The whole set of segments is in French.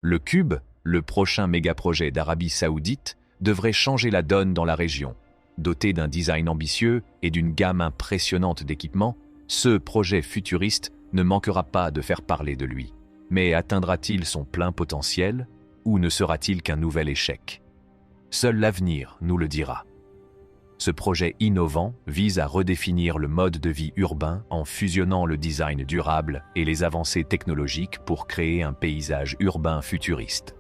Le Cube, le prochain méga-projet d'Arabie Saoudite, devrait changer la donne dans la région. Doté d'un design ambitieux et d'une gamme impressionnante d'équipements, ce projet futuriste ne manquera pas de faire parler de lui. Mais atteindra-t-il son plein potentiel ou ne sera-t-il qu'un nouvel échec? Seul l'avenir nous le dira. Ce projet innovant vise à redéfinir le mode de vie urbain en fusionnant le design durable et les avancées technologiques pour créer un paysage urbain futuriste.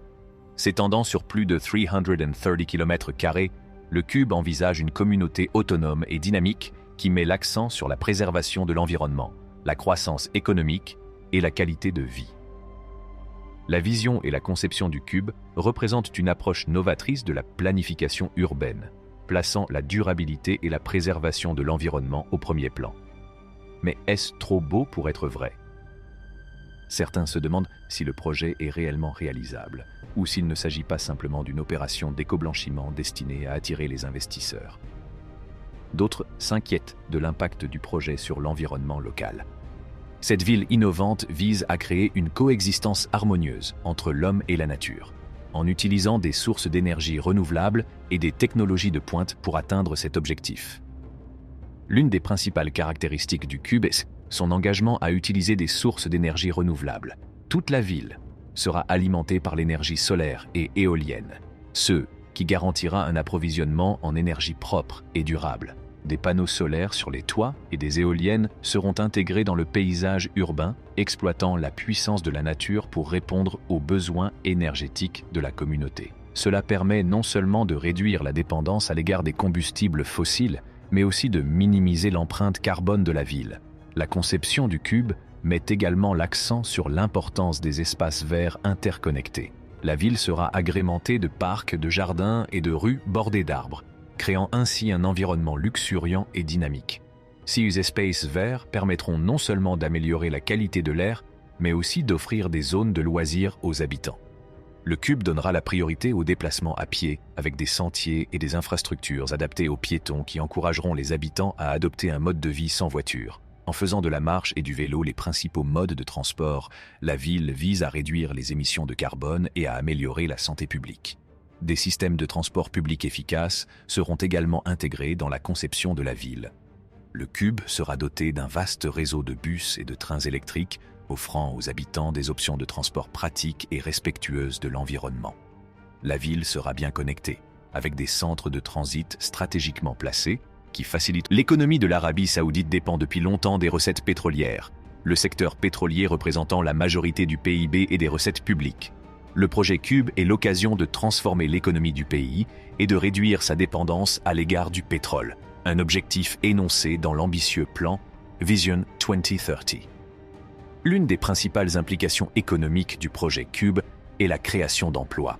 S'étendant sur plus de 330 km², le Cube envisage une communauté autonome et dynamique qui met l'accent sur la préservation de l'environnement, la croissance économique et la qualité de vie. La vision et la conception du Cube représentent une approche novatrice de la planification urbaine, plaçant la durabilité et la préservation de l'environnement au premier plan. Mais est-ce trop beau pour être vrai? Certains se demandent si le projet est réellement réalisable, ou s'il ne s'agit pas simplement d'une opération d'éco-blanchiment destinée à attirer les investisseurs. D'autres s'inquiètent de l'impact du projet sur l'environnement local. Cette ville innovante vise à créer une coexistence harmonieuse entre l'homme et la nature, en utilisant des sources d'énergie renouvelables et des technologies de pointe pour atteindre cet objectif. L'une des principales caractéristiques du Cube est son engagement à utiliser des sources d'énergie renouvelables. Toute la ville sera alimentée par l'énergie solaire et éolienne, ce qui garantira un approvisionnement en énergie propre et durable. Des panneaux solaires sur les toits et des éoliennes seront intégrés dans le paysage urbain, exploitant la puissance de la nature pour répondre aux besoins énergétiques de la communauté. Cela permet non seulement de réduire la dépendance à l'égard des combustibles fossiles, mais aussi de minimiser l'empreinte carbone de la ville. La conception du Cube met également l'accent sur l'importance des espaces verts interconnectés. La ville sera agrémentée de parcs, de jardins et de rues bordées d'arbres, créant ainsi un environnement luxuriant et dynamique. Ces espaces verts permettront non seulement d'améliorer la qualité de l'air, mais aussi d'offrir des zones de loisirs aux habitants. Le Cube donnera la priorité aux déplacements à pied, avec des sentiers et des infrastructures adaptées aux piétons qui encourageront les habitants à adopter un mode de vie sans voiture. En faisant de la marche et du vélo les principaux modes de transport, la ville vise à réduire les émissions de carbone et à améliorer la santé publique. Des systèmes de transport public efficaces seront également intégrés dans la conception de la ville. Le Cube sera doté d'un vaste réseau de bus et de trains électriques, offrant aux habitants des options de transport pratiques et respectueuses de l'environnement. La ville sera bien connectée, avec des centres de transit stratégiquement placés, qui facilitent l'économie de l'Arabie Saoudite dépend depuis longtemps des recettes pétrolières, le secteur pétrolier représentant la majorité du PIB et des recettes publiques. Le projet Cube est l'occasion de transformer l'économie du pays et de réduire sa dépendance à l'égard du pétrole, un objectif énoncé dans l'ambitieux plan Vision 2030. L'une des principales implications économiques du projet Cube est la création d'emplois.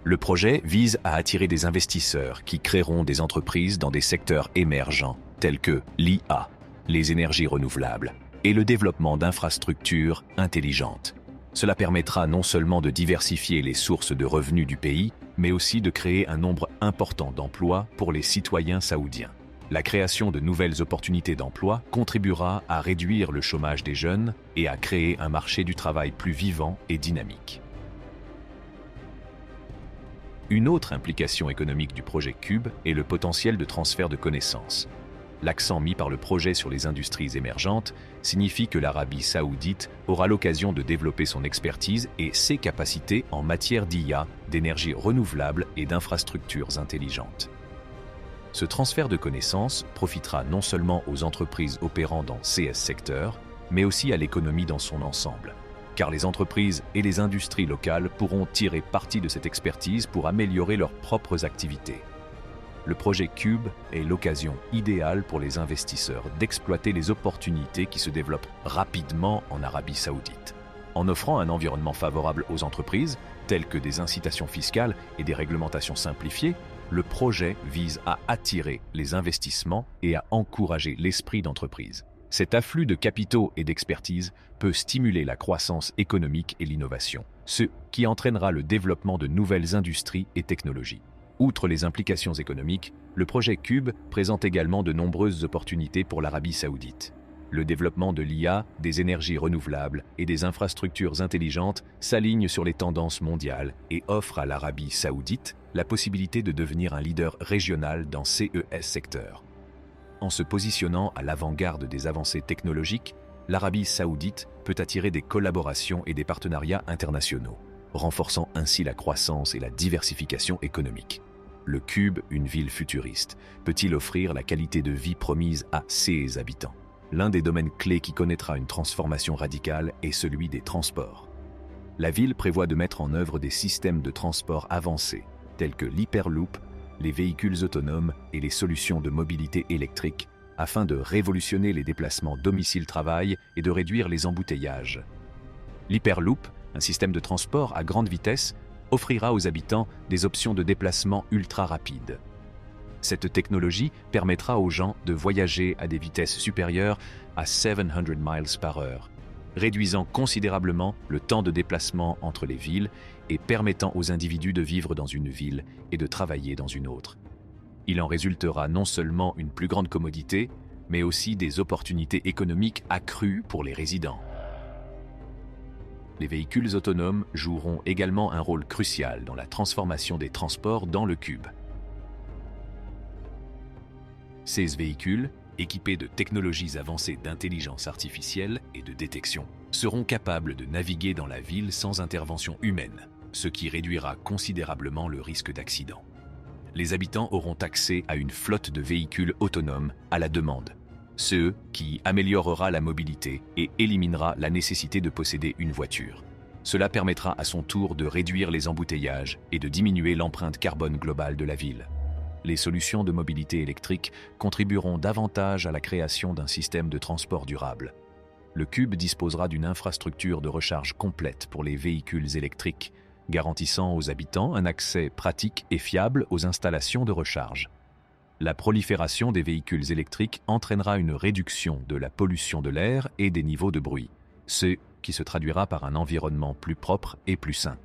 Le projet vise à attirer des investisseurs qui créeront des entreprises dans des secteurs émergents tels que l'IA, les énergies renouvelables et le développement d'infrastructures intelligentes. Cela permettra non seulement de diversifier les sources de revenus du pays, mais aussi de créer un nombre important d'emplois pour les citoyens saoudiens. La création de nouvelles opportunités d'emploi contribuera à réduire le chômage des jeunes et à créer un marché du travail plus vivant et dynamique. Une autre implication économique du projet Cube est le potentiel de transfert de connaissances. L'accent mis par le projet sur les industries émergentes signifie que l'Arabie Saoudite aura l'occasion de développer son expertise et ses capacités en matière d'IA, d'énergie renouvelable et d'infrastructures intelligentes. Ce transfert de connaissances profitera non seulement aux entreprises opérant dans ces secteurs, mais aussi à l'économie dans son ensemble, car les entreprises et les industries locales pourront tirer parti de cette expertise pour améliorer leurs propres activités. Le projet Cube est l'occasion idéale pour les investisseurs d'exploiter les opportunités qui se développent rapidement en Arabie Saoudite. En offrant un environnement favorable aux entreprises, telles que des incitations fiscales et des réglementations simplifiées, le projet vise à attirer les investissements et à encourager l'esprit d'entreprise. Cet afflux de capitaux et d'expertise peut stimuler la croissance économique et l'innovation, ce qui entraînera le développement de nouvelles industries et technologies. Outre les implications économiques, le projet Cube présente également de nombreuses opportunités pour l'Arabie Saoudite. Le développement de l'IA, des énergies renouvelables et des infrastructures intelligentes s'aligne sur les tendances mondiales et offre à l'Arabie saoudite la possibilité de devenir un leader régional dans ces secteurs. En se positionnant à l'avant-garde des avancées technologiques, l'Arabie saoudite peut attirer des collaborations et des partenariats internationaux, renforçant ainsi la croissance et la diversification économique. Le Cube, une ville futuriste, peut-il offrir la qualité de vie promise à ses habitants? L'un des domaines clés qui connaîtra une transformation radicale est celui des transports. La ville prévoit de mettre en œuvre des systèmes de transport avancés, tels que l'Hyperloop, les véhicules autonomes et les solutions de mobilité électrique, afin de révolutionner les déplacements domicile-travail et de réduire les embouteillages. L'Hyperloop, un système de transport à grande vitesse, offrira aux habitants des options de déplacement ultra rapides. Cette technologie permettra aux gens de voyager à des vitesses supérieures à 700 miles par heure, réduisant considérablement le temps de déplacement entre les villes et permettant aux individus de vivre dans une ville et de travailler dans une autre. Il en résultera non seulement une plus grande commodité, mais aussi des opportunités économiques accrues pour les résidents. Les véhicules autonomes joueront également un rôle crucial dans la transformation des transports dans le Cube. Ces véhicules, équipés de technologies avancées d'intelligence artificielle et de détection, seront capables de naviguer dans la ville sans intervention humaine, ce qui réduira considérablement le risque d'accident. Les habitants auront accès à une flotte de véhicules autonomes à la demande, ce qui améliorera la mobilité et éliminera la nécessité de posséder une voiture. Cela permettra à son tour de réduire les embouteillages et de diminuer l'empreinte carbone globale de la ville. Les solutions de mobilité électrique contribueront davantage à la création d'un système de transport durable. Le Cube disposera d'une infrastructure de recharge complète pour les véhicules électriques, garantissant aux habitants un accès pratique et fiable aux installations de recharge. La prolifération des véhicules électriques entraînera une réduction de la pollution de l'air et des niveaux de bruit, ce qui se traduira par un environnement plus propre et plus sain.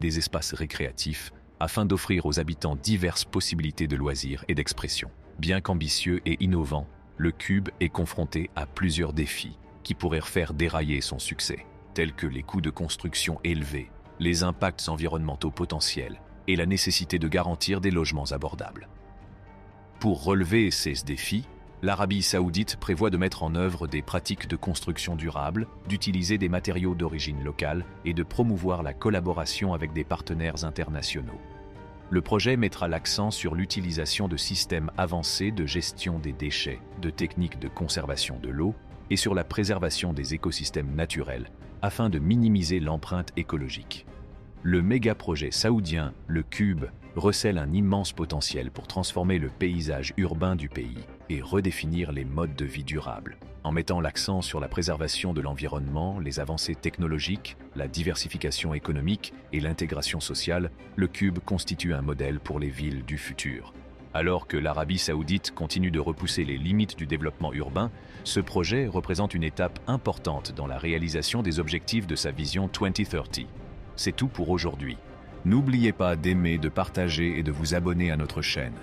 Des espaces récréatifs, afin d'offrir aux habitants diverses possibilités de loisirs et d'expression. Bien qu'ambitieux et innovant, le Cube est confronté à plusieurs défis qui pourraient faire dérailler son succès, tels que les coûts de construction élevés, les impacts environnementaux potentiels et la nécessité de garantir des logements abordables. Pour relever ces défis, l'Arabie saoudite prévoit de mettre en œuvre des pratiques de construction durable, d'utiliser des matériaux d'origine locale et de promouvoir la collaboration avec des partenaires internationaux. Le projet mettra l'accent sur l'utilisation de systèmes avancés de gestion des déchets, de techniques de conservation de l'eau et sur la préservation des écosystèmes naturels afin de minimiser l'empreinte écologique. Le méga-projet saoudien, le Cube, recèle un immense potentiel pour transformer le paysage urbain du pays et redéfinir les modes de vie durables. En mettant l'accent sur la préservation de l'environnement, les avancées technologiques, la diversification économique et l'intégration sociale, le Cube constitue un modèle pour les villes du futur. Alors que l'Arabie saoudite continue de repousser les limites du développement urbain, ce projet représente une étape importante dans la réalisation des objectifs de sa vision 2030. C'est tout pour aujourd'hui. N'oubliez pas d'aimer, de partager et de vous abonner à notre chaîne.